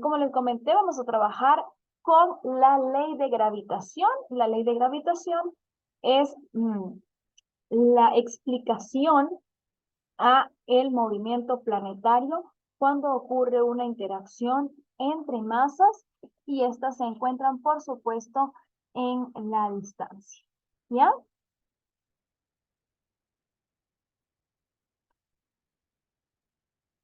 como les comenté, vamos a trabajar con la ley de gravitación. La ley de gravitación es la explicación a el movimiento planetario cuando ocurre una interacción entre masas y estas se encuentran, por supuesto, en la distancia. ¿Ya?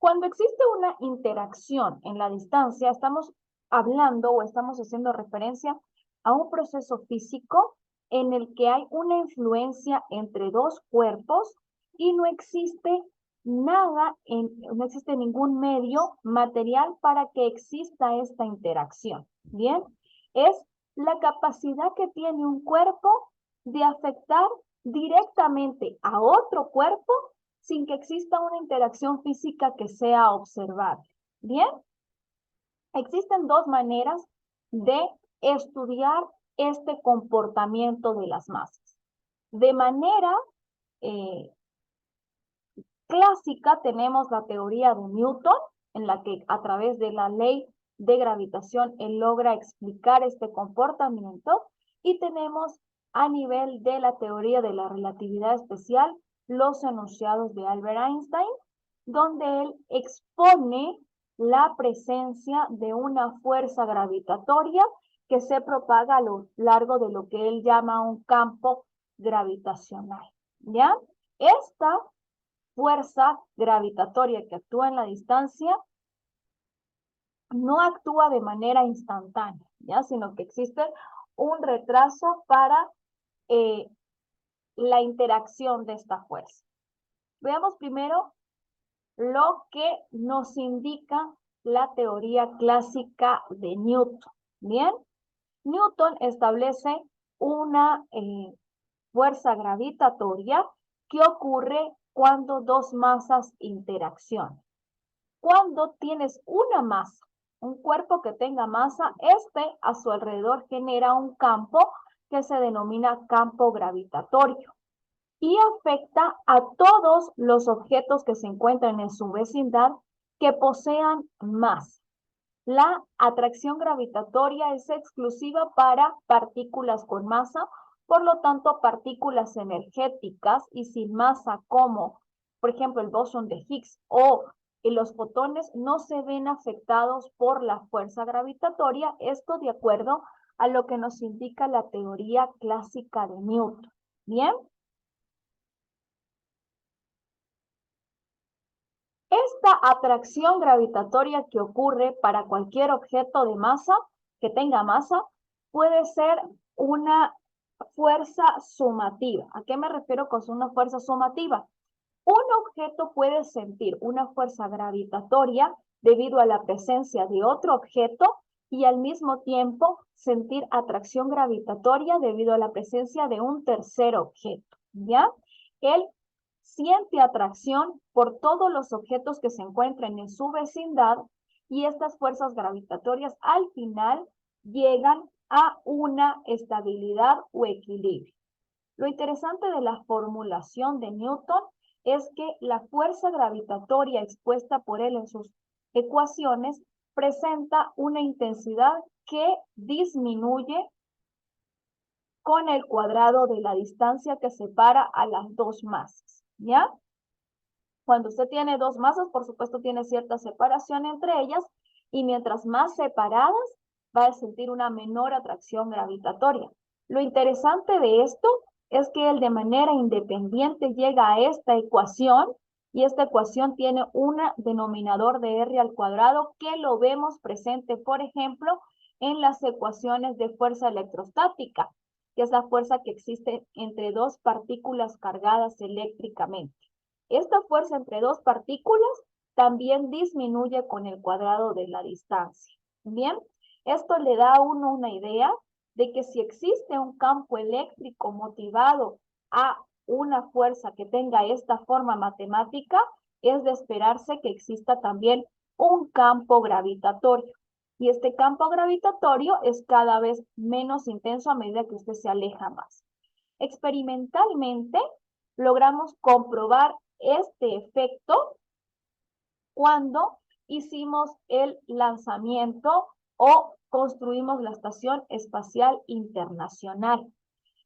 Cuando existe una interacción en la distancia, estamos hablando o estamos haciendo referencia a un proceso físico en el que hay una influencia entre dos cuerpos y no existe nada, no existe ningún medio material para que exista esta interacción. Bien, es la capacidad que tiene un cuerpo de afectar directamente a otro cuerpo sin que exista una interacción física que sea observable. Bien, existen dos maneras de estudiar este comportamiento de las masas. De manera clásica tenemos la teoría de Newton, en la que a través de la ley de gravitación él logra explicar este comportamiento, y tenemos a nivel de la teoría de la relatividad especial los enunciados de Albert Einstein, donde él expone la presencia de una fuerza gravitatoria que se propaga a lo largo de lo que él llama un campo gravitacional. ¿Ya? Esta fuerza gravitatoria que actúa en la distancia no actúa de manera instantánea, ¿ya? Sino que existe un retraso para la interacción de esta fuerza. Veamos primero lo que nos indica la teoría clásica de Newton. Bien, Newton establece una fuerza gravitatoria que ocurre cuando dos masas interaccionan. Cuando tienes una masa, un cuerpo que tenga masa, a su alrededor genera un campo que se denomina campo gravitatorio y afecta a todos los objetos que se encuentran en su vecindad que posean masa. La atracción gravitatoria es exclusiva para partículas con masa, por lo tanto, partículas energéticas y sin masa como, por ejemplo, el bosón de Higgs o los fotones no se ven afectados por la fuerza gravitatoria, esto de acuerdo a lo que nos indica la teoría clásica de Newton. ¿Bien? Esta atracción gravitatoria que ocurre para cualquier objeto de masa, que tenga masa, puede ser una fuerza sumativa. ¿A qué me refiero con una fuerza sumativa? Un objeto puede sentir una fuerza gravitatoria debido a la presencia de otro objeto y al mismo tiempo sentir atracción gravitatoria debido a la presencia de un tercer objeto, ¿ya? Él siente atracción por todos los objetos que se encuentran en su vecindad y estas fuerzas gravitatorias al final llegan a una estabilidad o equilibrio. Lo interesante de la formulación de Newton es que la fuerza gravitatoria expuesta por él en sus ecuaciones presenta una intensidad que disminuye con el cuadrado de la distancia que separa a las dos masas, ¿ya? Cuando usted tiene dos masas, por supuesto, tiene cierta separación entre ellas, y mientras más separadas, va a sentir una menor atracción gravitatoria. Lo interesante de esto es que él de manera independiente llega a esta ecuación, y esta ecuación tiene un denominador de R al cuadrado que lo vemos presente, por ejemplo, en las ecuaciones de fuerza electrostática, que es la fuerza que existe entre dos partículas cargadas eléctricamente. Esta fuerza entre dos partículas también disminuye con el cuadrado de la distancia. Bien, esto le da a uno una idea de que si existe un campo eléctrico motivado a una fuerza que tenga esta forma matemática, es de esperarse que exista también un campo gravitatorio. Y este campo gravitatorio es cada vez menos intenso a medida que usted se aleja más. Experimentalmente, logramos comprobar este efecto cuando hicimos el lanzamiento o construimos la Estación Espacial Internacional.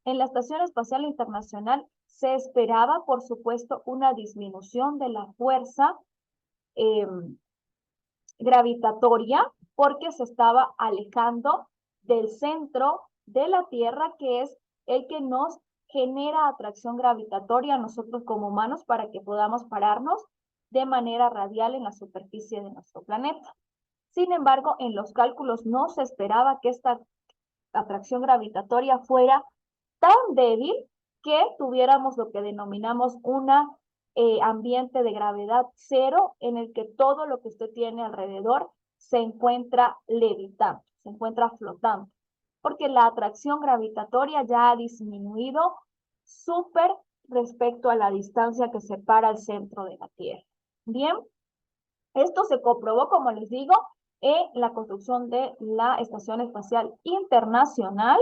En la Estación Espacial Internacional se esperaba, por supuesto, una disminución de la fuerza gravitatoria porque se estaba alejando del centro de la Tierra, que es el que nos genera atracción gravitatoria a nosotros como humanos para que podamos pararnos de manera radial en la superficie de nuestro planeta. Sin embargo, en los cálculos no se esperaba que esta atracción gravitatoria fuera tan débil que tuviéramos lo que denominamos una ambiente de gravedad cero en el que todo lo que usted tiene alrededor se encuentra levitando, se encuentra flotando, porque la atracción gravitatoria ya ha disminuido súper respecto a la distancia que separa el centro de la Tierra. Bien, esto se comprobó, como les digo, en la construcción de la Estación Espacial Internacional,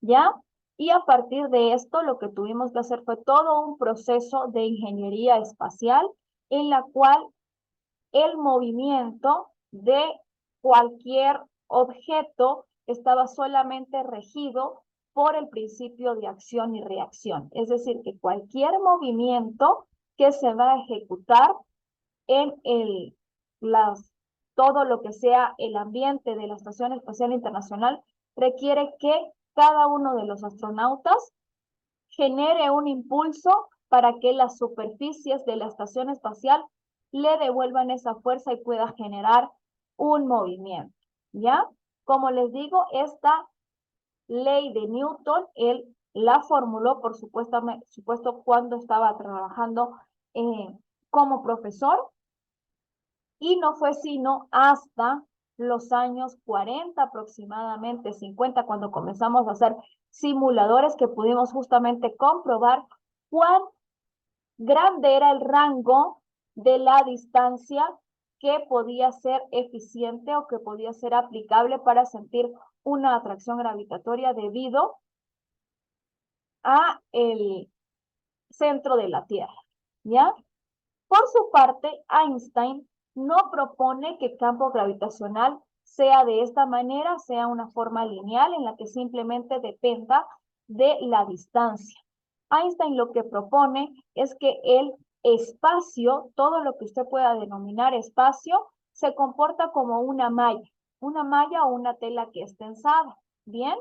¿ya? Y a partir de esto, lo que tuvimos que hacer fue todo un proceso de ingeniería espacial en la cual el movimiento de cualquier objeto estaba solamente regido por el principio de acción y reacción. Es decir, que cualquier movimiento que se va a ejecutar en todo lo que sea el ambiente de la Estación Espacial Internacional requiere que cada uno de los astronautas genere un impulso para que las superficies de la estación espacial le devuelvan esa fuerza y pueda generar un movimiento, ¿ya? Como les digo, esta ley de Newton, él la formuló, por supuesto, cuando estaba trabajando como profesor, y no fue sino hasta los años 40 aproximadamente, 50, cuando comenzamos a hacer simuladores que pudimos justamente comprobar cuán grande era el rango de la distancia que podía ser eficiente o que podía ser aplicable para sentir una atracción gravitatoria debido a el centro de la Tierra, ¿ya? Por su parte, Einstein no propone que el campo gravitacional sea de esta manera, sea una forma lineal en la que simplemente dependa de la distancia. Einstein lo que propone es que el espacio, todo lo que usted pueda denominar espacio, se comporta como una malla o una tela que es tensada, ¿bien?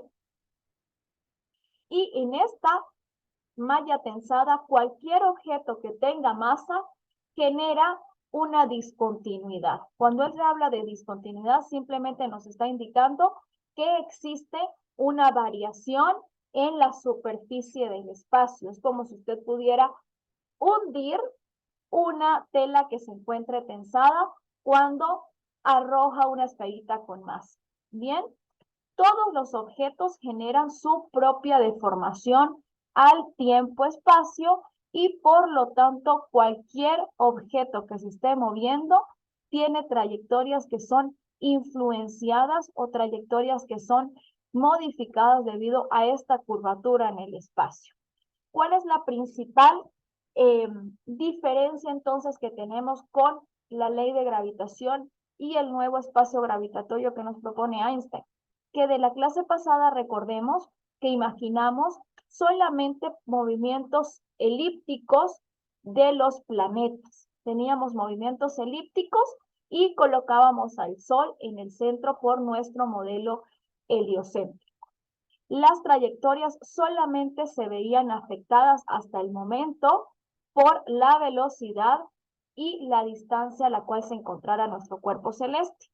Y en esta malla tensada, cualquier objeto que tenga masa genera una discontinuidad. Cuando él habla de discontinuidad, simplemente nos está indicando que existe una variación en la superficie del espacio. Es como si usted pudiera hundir una tela que se encuentre tensada cuando arroja una esferita con masa. Bien, todos los objetos generan su propia deformación al tiempo-espacio y por lo tanto cualquier objeto que se esté moviendo tiene trayectorias que son influenciadas o trayectorias que son modificadas debido a esta curvatura en el espacio. ¿Cuál es la principal diferencia entonces que tenemos con la ley de gravitación y el nuevo espacio gravitatorio que nos propone Einstein? Que de la clase pasada recordemos que imaginamos solamente movimientos elípticos de los planetas. Teníamos movimientos elípticos y colocábamos al Sol en el centro por nuestro modelo heliocéntrico. Las trayectorias solamente se veían afectadas hasta el momento por la velocidad y la distancia a la cual se encontrara nuestro cuerpo celeste.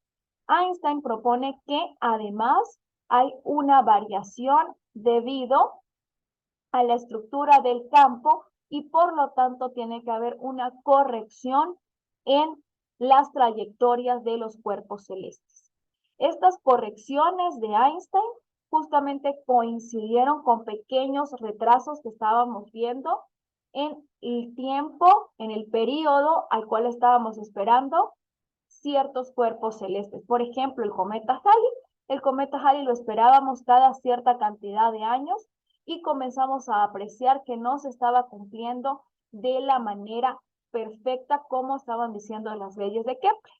Einstein propone que además hay una variación debido a la estructura del campo y por lo tanto tiene que haber una corrección en las trayectorias de los cuerpos celestes. Estas correcciones de Einstein justamente coincidieron con pequeños retrasos que estábamos viendo en el tiempo, en el periodo al cual estábamos esperando ciertos cuerpos celestes. Por ejemplo, el cometa Halley. El cometa Halley lo esperábamos cada cierta cantidad de años y comenzamos a apreciar que no se estaba cumpliendo de la manera perfecta como estaban diciendo las leyes de Kepler.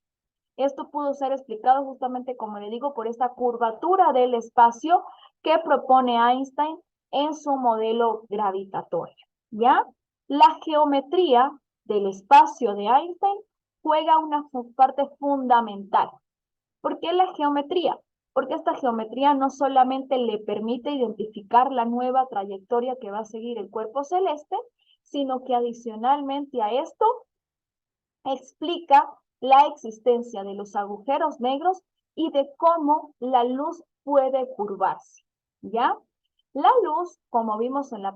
Esto pudo ser explicado justamente, como le digo, por esta curvatura del espacio que propone Einstein en su modelo gravitatorio, ¿ya? La geometría del espacio de Einstein juega una parte fundamental. ¿Por qué la geometría? Porque esta geometría no solamente le permite identificar la nueva trayectoria que va a seguir el cuerpo celeste, sino que adicionalmente a esto explica la existencia de los agujeros negros y de cómo la luz puede curvarse, ¿ya? La luz, como vimos en el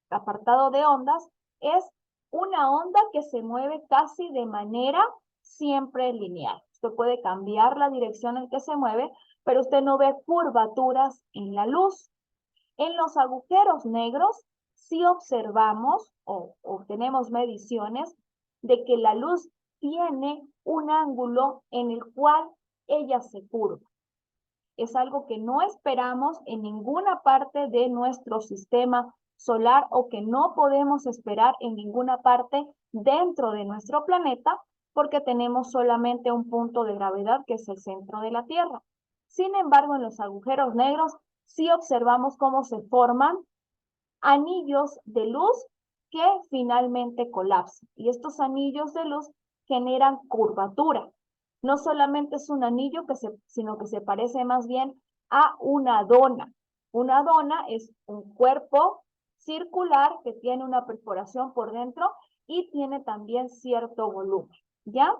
apartado de ondas, es una onda que se mueve casi de manera siempre lineal. Usted puede cambiar la dirección en que se mueve, pero usted no ve curvaturas en la luz. En los agujeros negros sí observamos o tenemos mediciones de que la luz tiene un ángulo en el cual ella se curva. Es algo que no esperamos en ninguna parte de nuestro sistema solar o que no podemos esperar en ninguna parte dentro de nuestro planeta porque tenemos solamente un punto de gravedad que es el centro de la Tierra. Sin embargo, en los agujeros negros sí observamos cómo se forman anillos de luz que finalmente colapsan. Y estos anillos de luz generan curvatura. No solamente es un anillo, sino que se parece más bien a una dona. Una dona es un cuerpo circular que tiene una perforación por dentro y tiene también cierto volumen, ¿ya?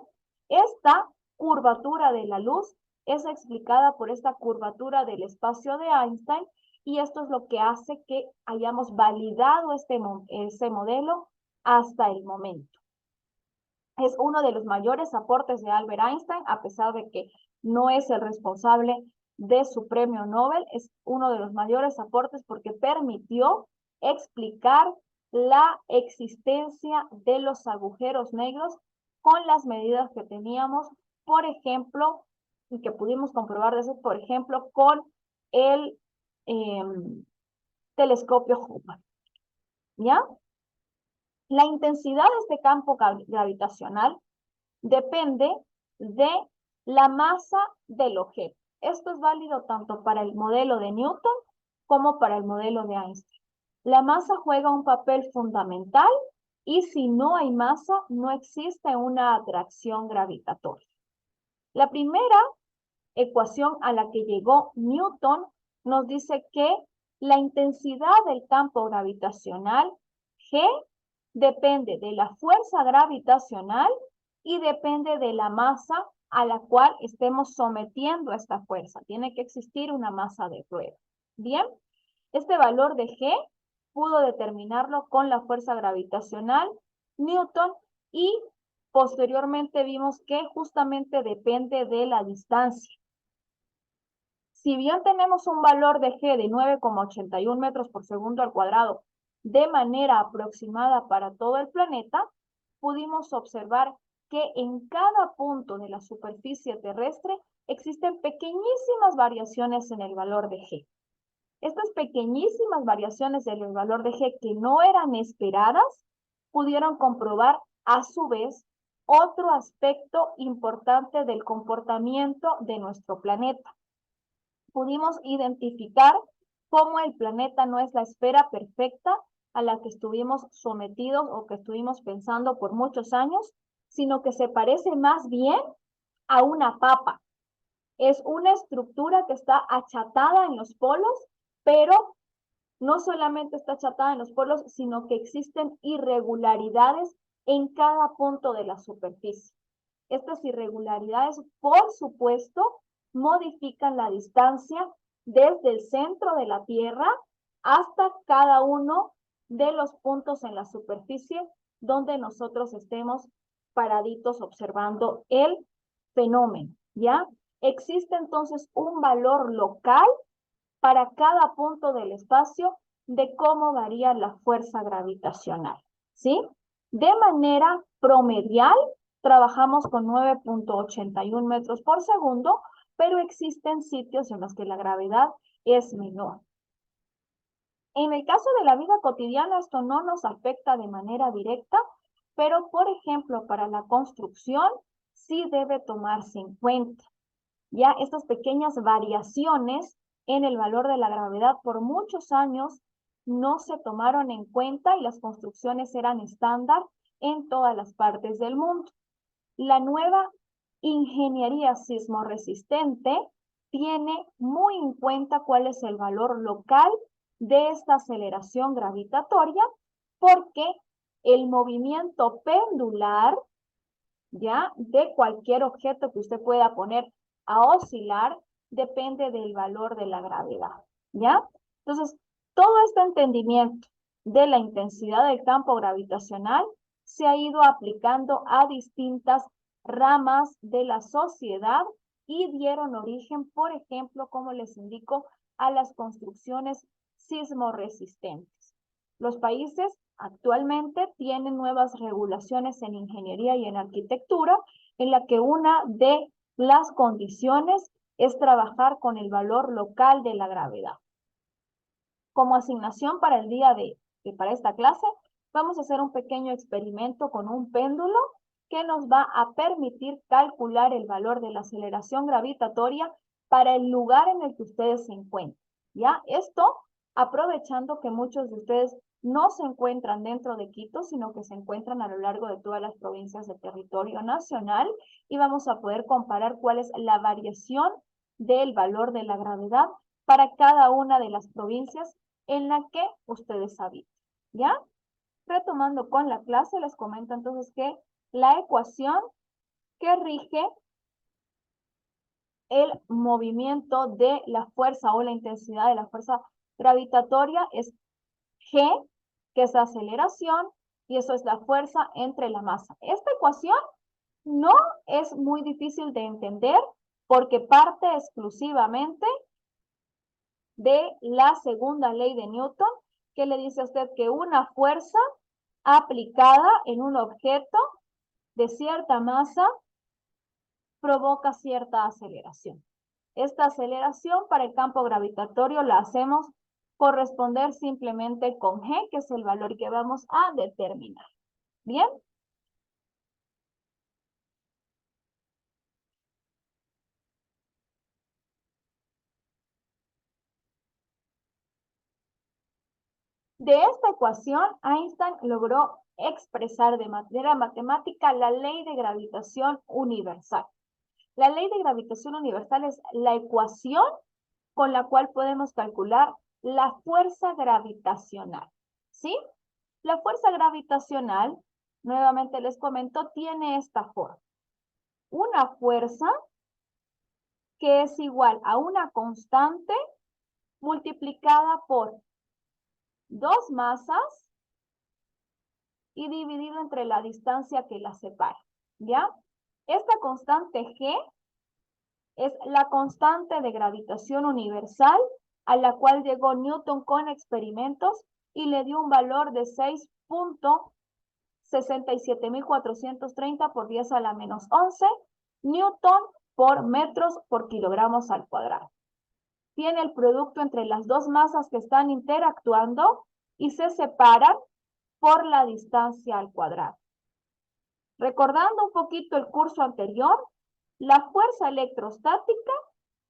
Esta curvatura de la luz es explicada por esta curvatura del espacio de Einstein y esto es lo que hace que hayamos validado este modelo hasta el momento. Es uno de los mayores aportes de Albert Einstein, a pesar de que no es el responsable de su premio Nobel, es uno de los mayores aportes porque permitió explicar la existencia de los agujeros negros con las medidas que teníamos, por ejemplo, y que pudimos comprobar desde, por ejemplo, con el telescopio Hubble, ¿ya? La intensidad de este campo gravitacional depende de la masa del objeto. Esto es válido tanto para el modelo de Newton como para el modelo de Einstein. La masa juega un papel fundamental y si no hay masa, no existe una atracción gravitatoria. La primera ecuación a la que llegó Newton nos dice que la intensidad del campo gravitacional G depende de la fuerza gravitacional y depende de la masa a la cual estemos sometiendo a esta fuerza. Tiene que existir una masa de prueba. Bien, este valor de G pudo determinarlo con la fuerza gravitacional Newton y posteriormente vimos que justamente depende de la distancia. Si bien tenemos un valor de G de 9,81 metros por segundo al cuadrado de manera aproximada para todo el planeta, pudimos observar que en cada punto de la superficie terrestre existen pequeñísimas variaciones en el valor de G. Estas pequeñísimas variaciones en el valor de G que no eran esperadas, pudieron comprobar a su vez otro aspecto importante del comportamiento de nuestro planeta. Pudimos identificar cómo el planeta no es la esfera perfecta a la que estuvimos sometidos o que estuvimos pensando por muchos años, sino que se parece más bien a una papa. Es una estructura que está achatada en los polos, pero no solamente está achatada en los polos, sino que existen irregularidades en cada punto de la superficie. Estas irregularidades, por supuesto, modifican la distancia desde el centro de la Tierra hasta cada uno de los puntos en la superficie donde nosotros estemos paraditos observando el fenómeno, ¿ya? Existe entonces un valor local para cada punto del espacio de cómo varía la fuerza gravitacional, ¿sí? De manera promedial, trabajamos con 9,81 metros por segundo, pero existen sitios en los que la gravedad es menor. En el caso de la vida cotidiana, esto no nos afecta de manera directa, pero por ejemplo, para la construcción, sí debe tomarse en cuenta. Ya estas pequeñas variaciones en el valor de la gravedad por muchos años no se tomaron en cuenta y las construcciones eran estándar en todas las partes del mundo. La nueva ingeniería sismorresistente tiene muy en cuenta cuál es el valor local de esta aceleración gravitatoria, porque el movimiento pendular, ya, de cualquier objeto que usted pueda poner a oscilar, depende del valor de la gravedad, ¿ya? Entonces, todo este entendimiento de la intensidad del campo gravitacional se ha ido aplicando a distintas ramas de la sociedad y dieron origen, por ejemplo, como les indico, a las construcciones sismorresistentes. Los países actualmente tienen nuevas regulaciones en ingeniería y en arquitectura, en la que una de las condiciones es trabajar con el valor local de la gravedad. Como asignación para el día para esta clase, vamos a hacer un pequeño experimento con un péndulo que nos va a permitir calcular el valor de la aceleración gravitatoria para el lugar en el que ustedes se encuentran. ¿Ya? Esto aprovechando que muchos de ustedes no se encuentran dentro de Quito, sino que se encuentran a lo largo de todas las provincias del territorio nacional, y vamos a poder comparar cuál es la variación del valor de la gravedad para cada una de las provincias en la que ustedes habitan. ¿Ya? Retomando con la clase, les comento entonces que la ecuación que rige el movimiento de la fuerza o la intensidad de la fuerza gravitatoria es G, que es la aceleración, y eso es la fuerza entre la masa. Esta ecuación no es muy difícil de entender porque parte exclusivamente de la segunda ley de Newton, que le dice a usted que una fuerza aplicada en un objeto de cierta masa provoca cierta aceleración. Esta aceleración para el campo gravitatorio la hacemos corresponder simplemente con G, que es el valor que vamos a determinar. ¿Bien? De esta ecuación, Einstein logró expresar de manera matemática la ley de gravitación universal. La ley de gravitación universal es la ecuación con la cual podemos calcular la fuerza gravitacional, ¿sí? La fuerza gravitacional, nuevamente les comento, tiene esta forma. Una fuerza que es igual a una constante multiplicada por dos masas y dividido entre la distancia que las separa, ¿ya? Esta constante G es la constante de gravitación universal a la cual llegó Newton con experimentos y le dio un valor de 6.67430 por 10 a la menos 11 Newton por metros por kilogramos al cuadrado. Tiene el producto entre las dos masas que están interactuando y se separan por la distancia al cuadrado. Recordando un poquito el curso anterior, la fuerza electrostática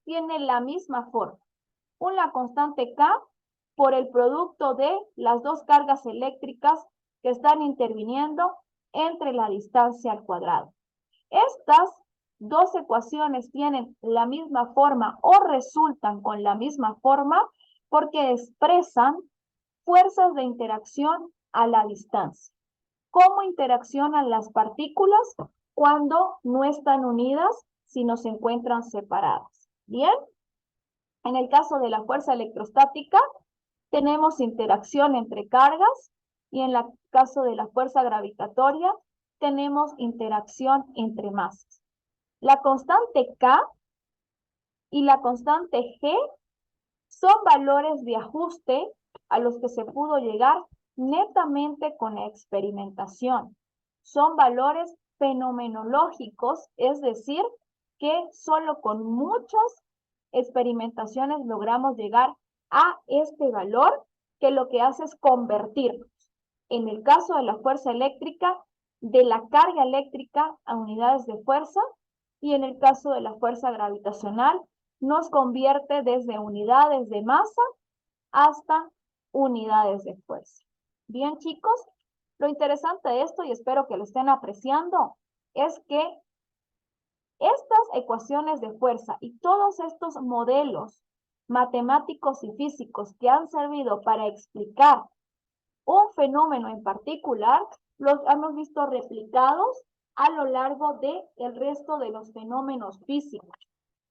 tiene la misma forma. Una constante K por el producto de las dos cargas eléctricas que están interviniendo entre la distancia al cuadrado. Estas dos ecuaciones tienen la misma forma o resultan con la misma forma porque expresan fuerzas de interacción a la distancia. ¿Cómo interaccionan las partículas cuando no están unidas, sino se encuentran separadas? Bien, en el caso de la fuerza electrostática, tenemos interacción entre cargas y en el caso de la fuerza gravitatoria, tenemos interacción entre masas. La constante K y la constante G son valores de ajuste a los que se pudo llegar netamente con la experimentación. Son valores fenomenológicos, es decir, que solo con muchas experimentaciones logramos llegar a este valor que lo que hace es convertirnos, en el caso de la fuerza eléctrica, de la carga eléctrica a unidades de fuerza y en el caso de la fuerza gravitacional nos convierte desde unidades de masa hasta unidades de fuerza. Bien, chicos, lo interesante de esto, y espero que lo estén apreciando, es que estas ecuaciones de fuerza y todos estos modelos matemáticos y físicos que han servido para explicar un fenómeno en particular, los hemos visto replicados a lo largo del resto de los fenómenos físicos.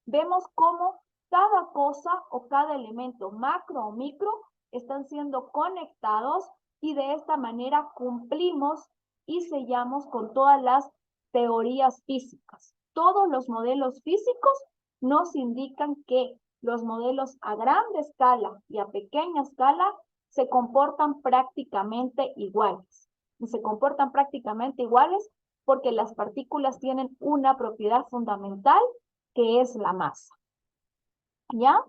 Vemos cómo cada cosa o cada elemento macro o micro están siendo conectados y de esta manera cumplimos y sellamos con todas las teorías físicas. Todos los modelos físicos nos indican que los modelos a grande escala y a pequeña escala se comportan prácticamente iguales. Y se comportan prácticamente iguales porque las partículas tienen una propiedad fundamental que es la masa. ¿Ya?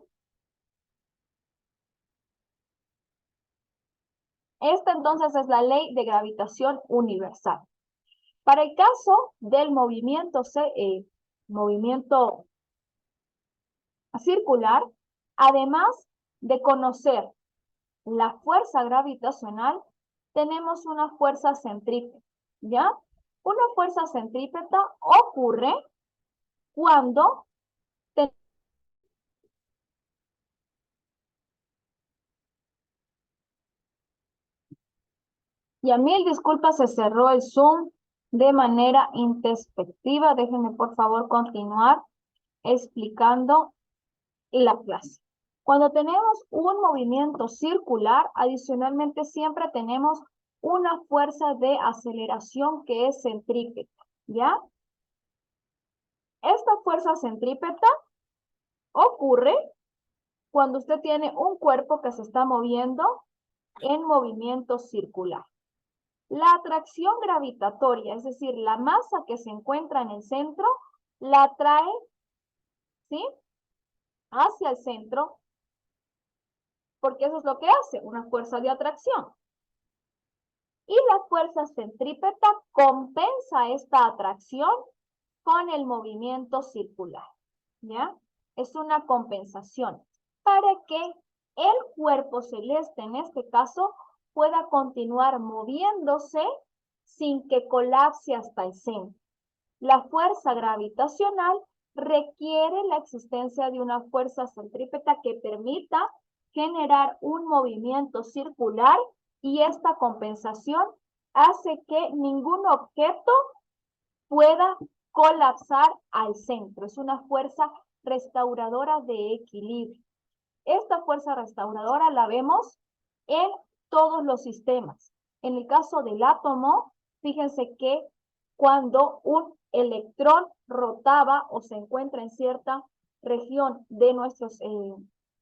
Esta entonces es la ley de gravitación universal. Para el caso del movimiento circular, además de conocer la fuerza gravitacional, tenemos una fuerza centrípeta, ¿ya? Una fuerza centrípeta ocurre cuando y a mil disculpas, se cerró el Zoom de manera introspectiva. Déjenme por favor continuar explicando la clase. Cuando tenemos un movimiento circular, adicionalmente siempre tenemos una fuerza de aceleración que es centrípeta, ¿ya? Esta fuerza centrípeta ocurre cuando usted tiene un cuerpo que se está moviendo en movimiento circular. La atracción gravitatoria, es decir, la masa que se encuentra en el centro, la atrae, ¿sí?, hacia el centro, porque eso es lo que hace una fuerza de atracción. Y la fuerza centrípeta compensa esta atracción con el movimiento circular, ¿ya? Es una compensación para que el cuerpo celeste, en este caso, pueda continuar moviéndose sin que colapse hasta el centro. La fuerza gravitacional requiere la existencia de una fuerza centrípeta que permita generar un movimiento circular y esta compensación hace que ningún objeto pueda colapsar al centro. Es una fuerza restauradora de equilibrio. Esta fuerza restauradora la vemos en todos los sistemas. En el caso del átomo, fíjense que cuando un electrón rotaba o se encuentra en cierta región de nuestro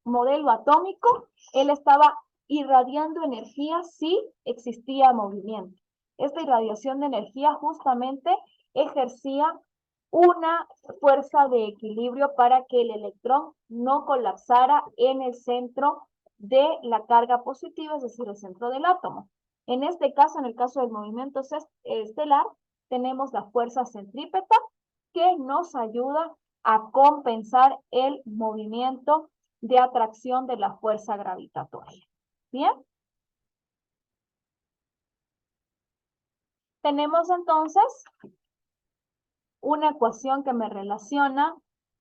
modelo atómico, él estaba irradiando energía si existía movimiento. Esta irradiación de energía justamente ejercía una fuerza de equilibrio para que el electrón no colapsara en el centro de la carga positiva, es decir, el centro del átomo. En este caso, en el caso del movimiento estelar, tenemos la fuerza centrípeta que nos ayuda a compensar el movimiento de atracción de la fuerza gravitatoria. ¿Bien? Tenemos entonces una ecuación que me relaciona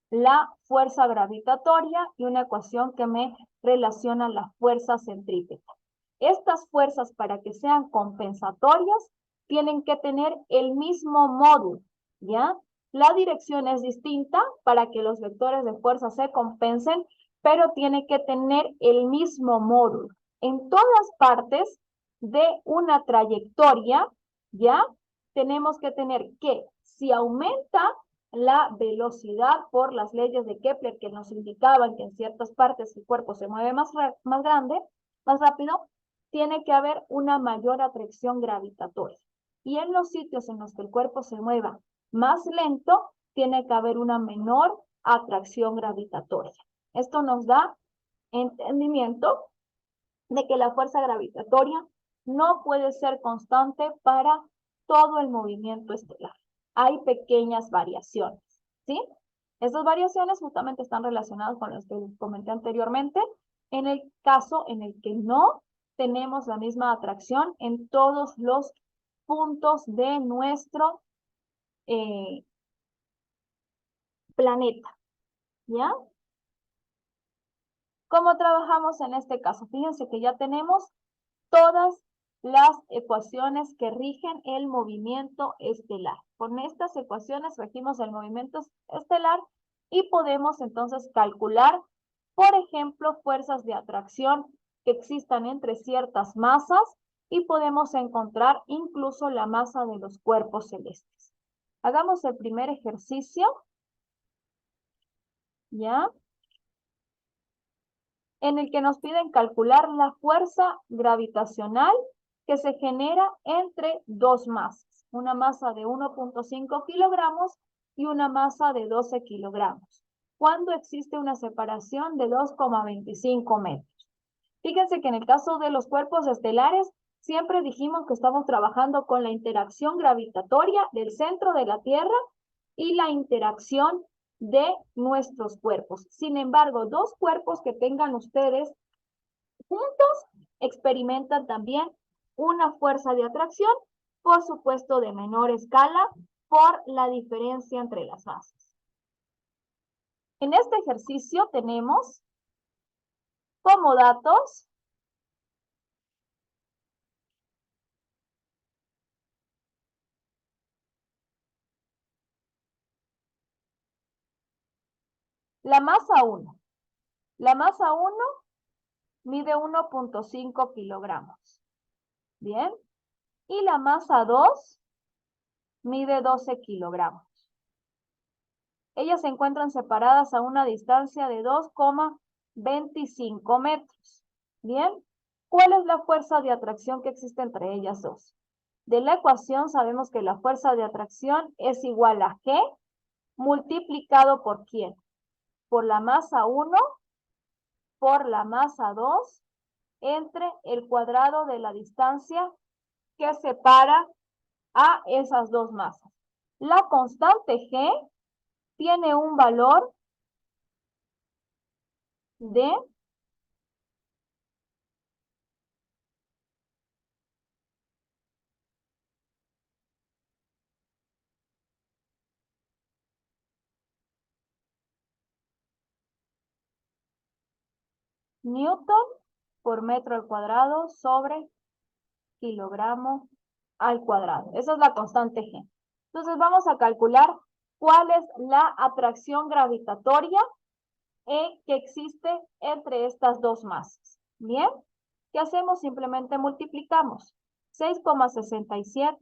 la fuerza gravitatoria y una ecuación que me relaciona la fuerza centrípeta. Estas fuerzas, para que sean compensatorias, tienen que tener el mismo módulo, ¿ya? La dirección es distinta para que los vectores de fuerza se compensen, pero tiene que tener el mismo módulo. En todas partes de una trayectoria, ¿ya? Tenemos que tener que, si aumenta la velocidad por las leyes de Kepler que nos indicaban que en ciertas partes el cuerpo se mueve más rápido, tiene que haber una mayor atracción gravitatoria. Y en los sitios en los que el cuerpo se mueva más lento, tiene que haber una menor atracción gravitatoria. Esto nos da entendimiento de que la fuerza gravitatoria no puede ser constante para todo el movimiento estelar. Hay pequeñas variaciones, ¿sí? Estas variaciones justamente están relacionadas con las que les comenté anteriormente, en el caso en el que no tenemos la misma atracción en todos los puntos de nuestro planeta, ¿ya? ¿Cómo trabajamos en este caso? Fíjense que ya tenemos todas las ecuaciones que rigen el movimiento estelar. Con estas ecuaciones regimos el movimiento estelar y podemos entonces calcular, por ejemplo, fuerzas de atracción que existan entre ciertas masas y podemos encontrar incluso la masa de los cuerpos celestes. Hagamos el primer ejercicio, ¿ya? En el que nos piden calcular la fuerza gravitacional que se genera entre dos masas, una masa de 1.5 kilogramos y una masa de 12 kilogramos, cuando existe una separación de 2,25 metros. Fíjense que en el caso de los cuerpos estelares, siempre dijimos que estamos trabajando con la interacción gravitatoria del centro de la Tierra y la interacción de nuestros cuerpos. Sin embargo, dos cuerpos que tengan ustedes juntos experimentan también una fuerza de atracción, por supuesto de menor escala, por la diferencia entre las masas. En este ejercicio tenemos como datos la masa 1. La masa 1 mide 1.5 kilogramos. Bien. Y la masa 2 mide 12 kilogramos. Ellas se encuentran separadas a una distancia de 2,25 metros. Bien. ¿Cuál es la fuerza de atracción que existe entre ellas dos? De la ecuación sabemos que la fuerza de atracción es igual a G multiplicado por ¿quién? Por la masa 1 por la masa 2 entre el cuadrado de la distancia que separa a esas dos masas. La constante G tiene un valor de Newton por metro al cuadrado sobre kilogramo al cuadrado. Esa es la constante G. Entonces vamos a calcular cuál es la atracción gravitatoria que existe entre estas dos masas. Bien, ¿qué hacemos? Simplemente multiplicamos 6,67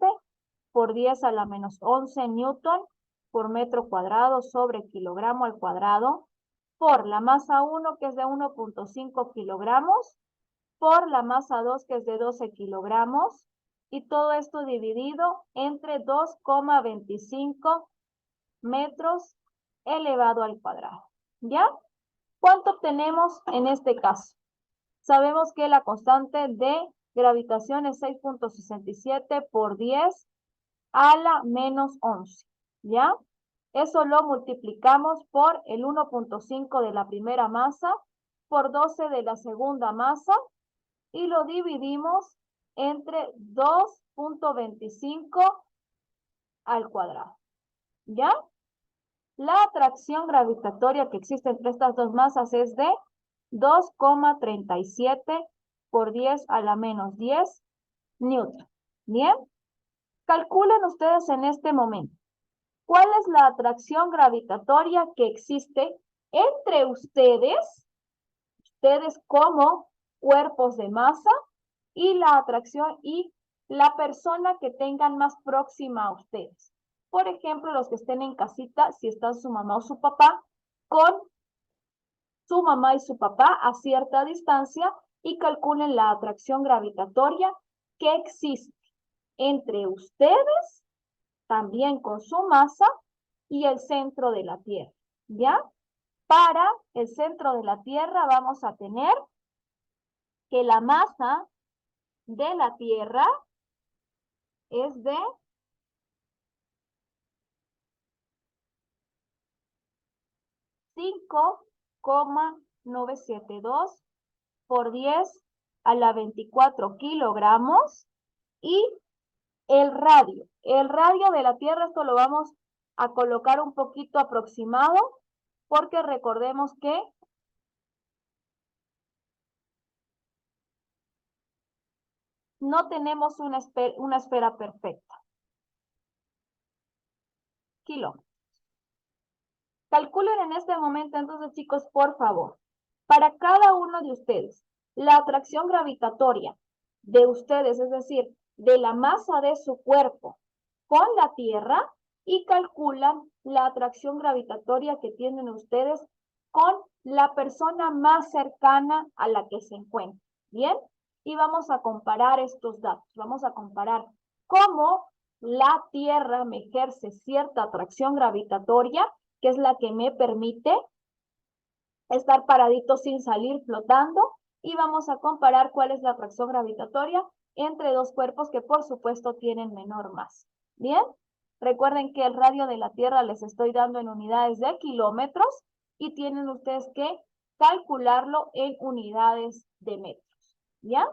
por 10 a la menos 11 newton por metro cuadrado sobre kilogramo al cuadrado por la masa 1 que es de 1.5 kilogramos por la masa 2 que es de 12 kilogramos y todo esto dividido entre 2,25 metros elevado al cuadrado. ¿Ya? ¿Cuánto obtenemos en este caso? Sabemos que la constante de gravitación es 6.67 por 10 a la menos 11. ¿Ya? Eso lo multiplicamos por el 1.5 de la primera masa, por 12 de la segunda masa, y lo dividimos entre 2.25 al cuadrado. ¿Ya? La atracción gravitatoria que existe entre estas dos masas es de 2,37 por 10 a la menos 10 newton. ¿Bien? Calculen ustedes en este momento. ¿Cuál es la atracción gravitatoria que existe entre ustedes como cuerpos de masa, y la atracción y la persona que tengan más próxima a ustedes? Por ejemplo, los que estén en casita, si está su mamá o su papá, con su mamá y su papá a cierta distancia y calculen la atracción gravitatoria que existe entre ustedes, también con su masa, y el centro de la Tierra. ¿Ya? Para el centro de la Tierra vamos a tener que la masa de la Tierra es de 5,972 por 10 a la 24 kilogramos. Y el radio de la Tierra, esto lo vamos a colocar un poquito aproximado, porque recordemos que no tenemos una esfera perfecta. Kilómetros. Calculen en este momento, entonces, chicos, por favor, para cada uno de ustedes, la atracción gravitatoria de ustedes, es decir, de la masa de su cuerpo con la Tierra, y calculan la atracción gravitatoria que tienen ustedes con la persona más cercana a la que se encuentran. ¿Bien? Y vamos a comparar estos datos. Vamos a comparar cómo la Tierra me ejerce cierta atracción gravitatoria, que es la que me permite estar paradito sin salir flotando, y vamos a comparar cuál es la atracción gravitatoria entre dos cuerpos que por supuesto tienen menor masa. ¿Bien? Recuerden que el radio de la Tierra les estoy dando en unidades de kilómetros y tienen ustedes que calcularlo en unidades de metros. ¿Ya?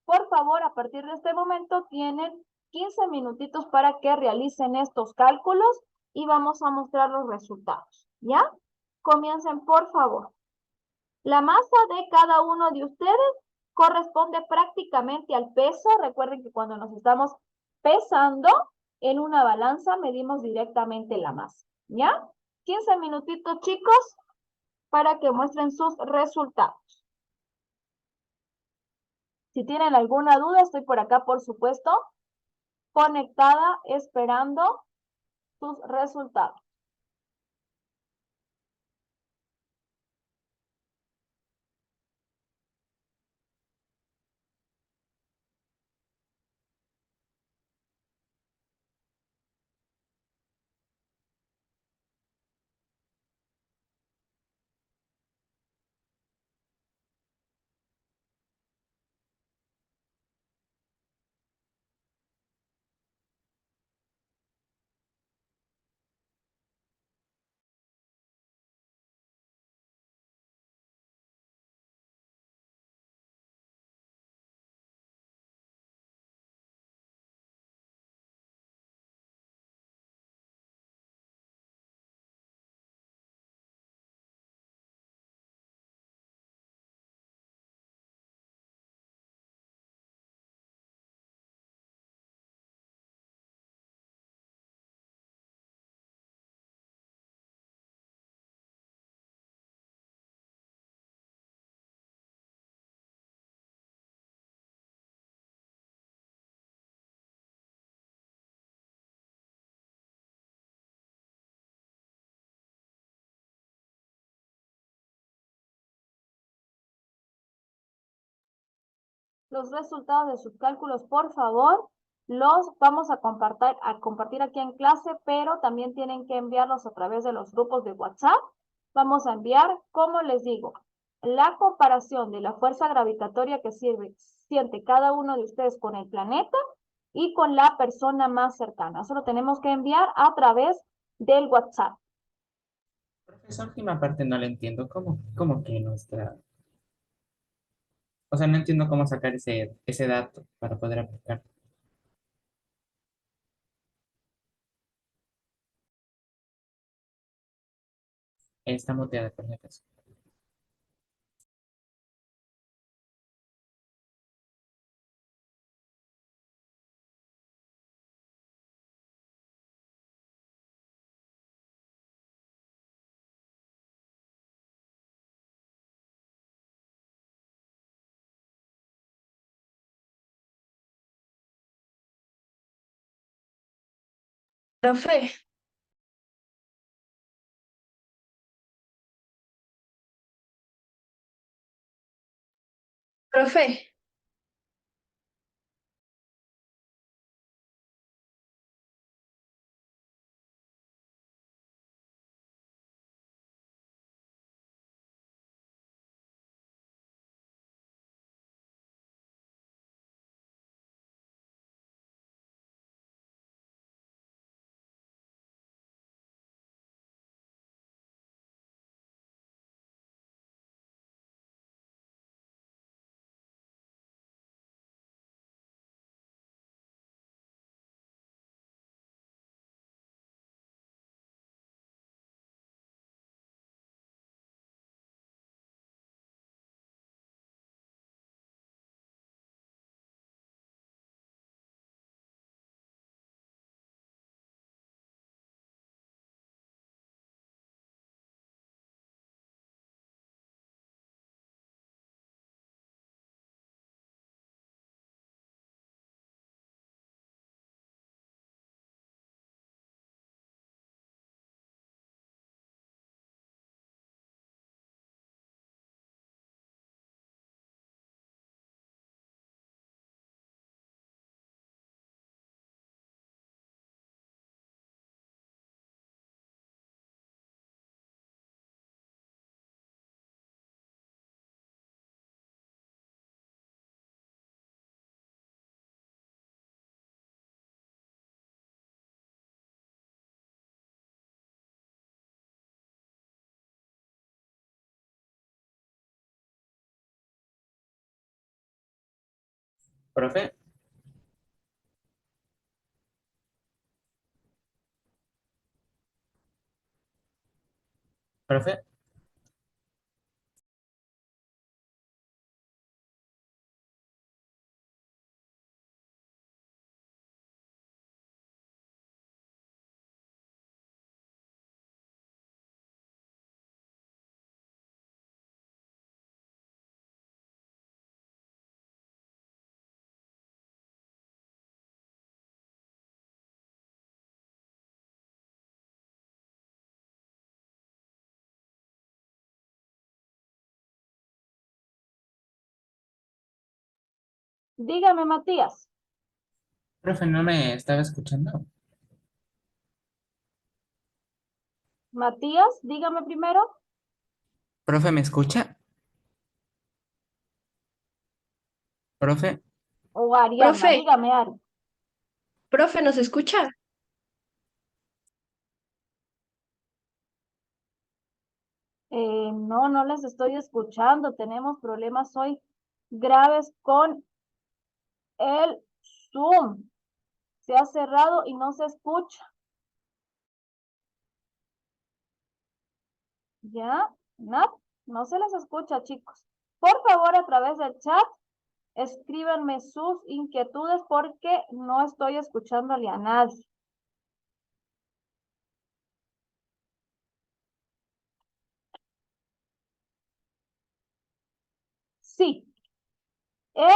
Por favor, a partir de este momento tienen 15 minutitos para que realicen estos cálculos y vamos a mostrar los resultados. ¿Ya? Comiencen, por favor. La masa de cada uno de ustedes corresponde prácticamente al peso. Recuerden que cuando nos estamos pesando en una balanza, medimos directamente la masa. ¿Ya? 15 minutitos, chicos, para que muestren sus resultados. Si tienen alguna duda, estoy por acá, por supuesto, conectada, esperando sus resultados. Los resultados de sus cálculos, por favor, los vamos a compartir aquí en clase, pero también tienen que enviarlos a través de los grupos de WhatsApp. Vamos a enviar, como les digo, la comparación de la fuerza gravitatoria que siente cada uno de ustedes con el planeta y con la persona más cercana. Eso lo tenemos que enviar a través del WhatsApp. Esa última parte no la entiendo. ¿Cómo que nuestra? O sea, no entiendo cómo sacar ese dato para poder aplicar. Está muteada, por si acaso. Profe, profe, Profe, profe, Dígame, Matías. profe, no me estaba escuchando. Matías, dígame primero. Profe, ¿me escucha? Profe, O Ariana, Profe, dígame, Ari. profe, ¿nos escucha? No, no les estoy escuchando. Tenemos problemas hoy graves con el Zoom. Se ha cerrado y no se escucha. ¿Ya? No, no se les escucha, chicos. Por favor, a través del chat, escríbanme sus inquietudes porque no estoy escuchándole a nadie. Sí, R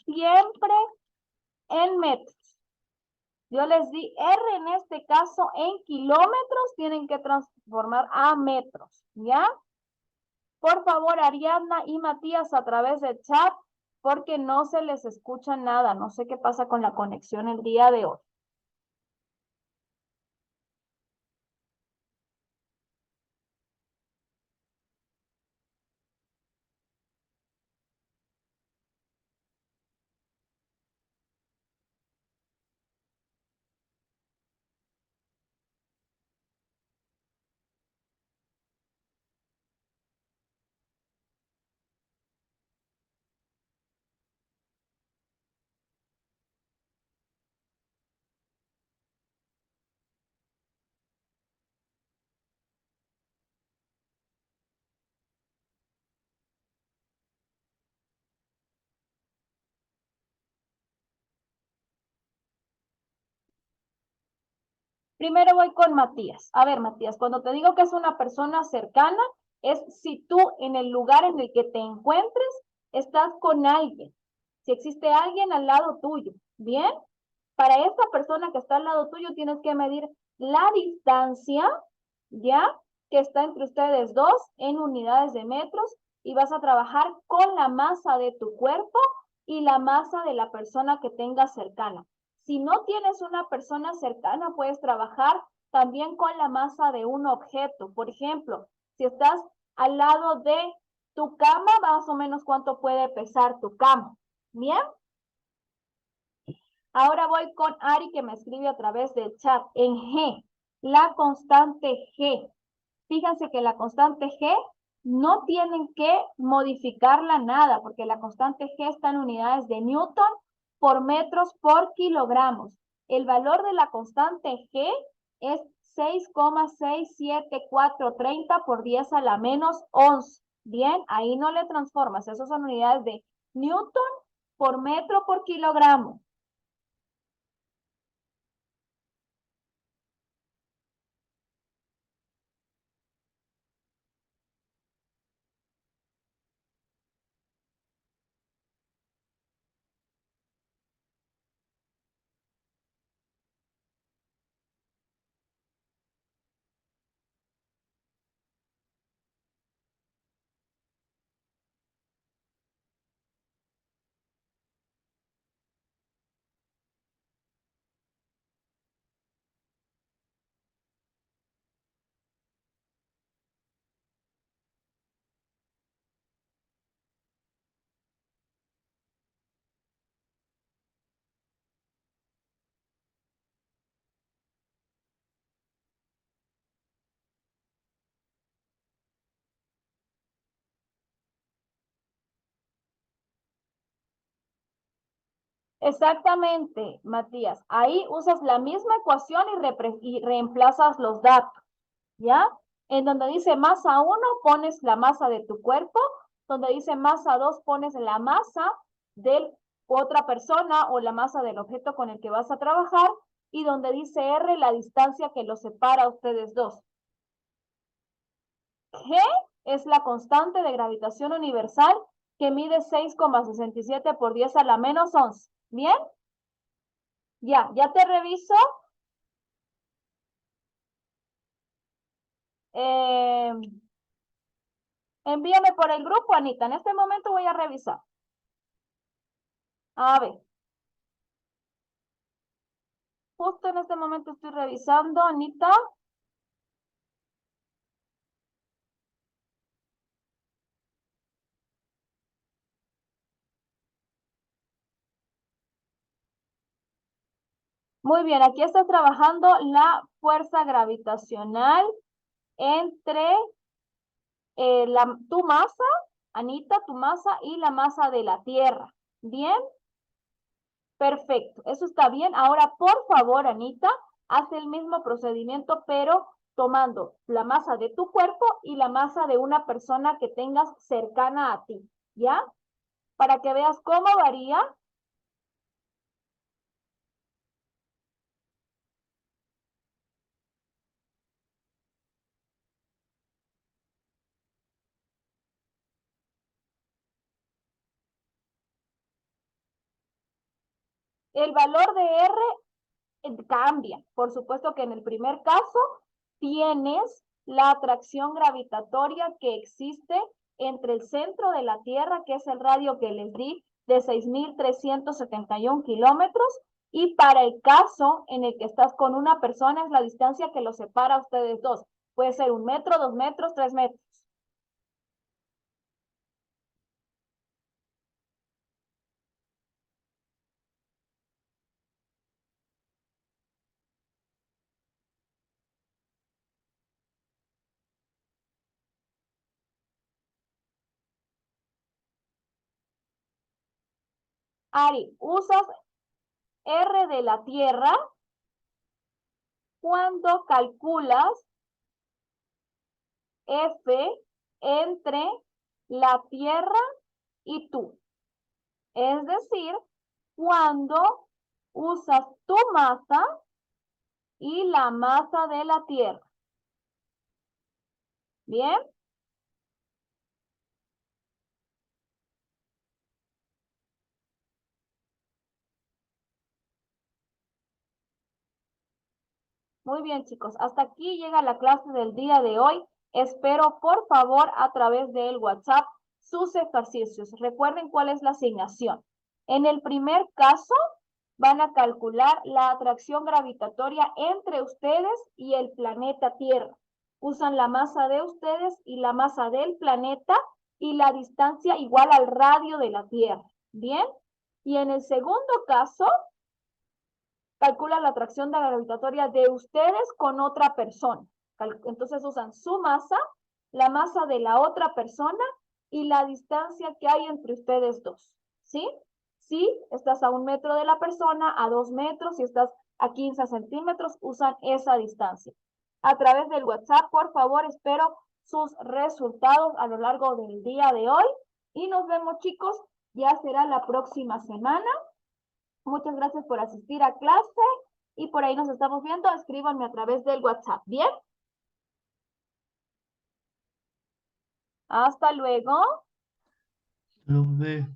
siempre en metros. Yo les di R en este caso en kilómetros, tienen que transformar a metros, ¿ya? Por favor, Ariadna y Matías a través del chat, porque no se les escucha nada. No sé qué pasa con la conexión el día de hoy. Primero voy con Matías. A ver, Matías, cuando te digo que es una persona cercana, es si tú en el lugar en el que te encuentres estás con alguien. Si existe alguien al lado tuyo, ¿bien? Para esta persona que está al lado tuyo tienes que medir la distancia, ¿ya? Que está entre ustedes dos en unidades de metros y vas a trabajar con la masa de tu cuerpo y la masa de la persona que tengas cercana. Si no tienes una persona cercana, puedes trabajar también con la masa de un objeto. Por ejemplo, si estás al lado de tu cama, más o menos cuánto puede pesar tu cama. ¿Bien? Ahora voy con Ari que me escribe a través del chat. En G, la constante G. Fíjense que la constante G no tienen que modificarla nada, porque la constante G está en unidades de Newton por metros por kilogramos. El valor de la constante G es 6,67430 por 10 a la menos 11. Bien, ahí no le transformas. Esas son unidades de Newton por metro por kilogramo. Exactamente, Matías. Ahí usas la misma ecuación y reemplazas los datos, ¿ya? En donde dice masa 1 pones la masa de tu cuerpo, donde dice masa 2 pones la masa de otra persona o la masa del objeto con el que vas a trabajar, y donde dice R la distancia que los separa a ustedes dos. G es la constante de gravitación universal que mide 6,67 por 10 a la menos 11. ¿Bien? Ya te reviso. Envíame por el grupo, Anita. En este momento voy a revisar. A ver. Justo en este momento estoy revisando, Anita. Muy bien, aquí estás trabajando la fuerza gravitacional entre tu masa, Anita, tu masa y la masa de la Tierra. ¿Bien? Perfecto, eso está bien. Ahora, por favor, Anita, haz el mismo procedimiento, pero tomando la masa de tu cuerpo y la masa de una persona que tengas cercana a ti, ¿ya? Para que veas cómo varía. El valor de R cambia. Por supuesto que en el primer caso tienes la atracción gravitatoria que existe entre el centro de la Tierra, que es el radio que les di, de 6,371 kilómetros, y para el caso en el que estás con una persona es la distancia que los separa a ustedes dos. Puede ser 1 metro, 2 metros, 3 metros. Ari, usas R de la Tierra cuando calculas F entre la Tierra y tú. Es decir, cuando usas tu masa y la masa de la Tierra. ¿Bien? Muy bien, chicos. Hasta aquí llega la clase del día de hoy. Espero, por favor, a través del WhatsApp, sus ejercicios. Recuerden cuál es la asignación. En el primer caso, van a calcular la atracción gravitatoria entre ustedes y el planeta Tierra. Usan la masa de ustedes y la masa del planeta y la distancia igual al radio de la Tierra. ¿Bien? Y en el segundo caso, calcula la atracción gravitatoria de ustedes con otra persona. Entonces usan su masa, la masa de la otra persona y la distancia que hay entre ustedes dos. ¿Sí? Si estás a 1 metro de la persona, a 2 metros, si estás a 15 centímetros, usan esa distancia. A través del WhatsApp, por favor, espero sus resultados a lo largo del día de hoy. Y nos vemos, chicos, ya será la próxima semana. Muchas gracias por asistir a clase y por ahí nos estamos viendo. Escríbanme a través del WhatsApp. ¿Bien? Hasta luego. ¿Dónde?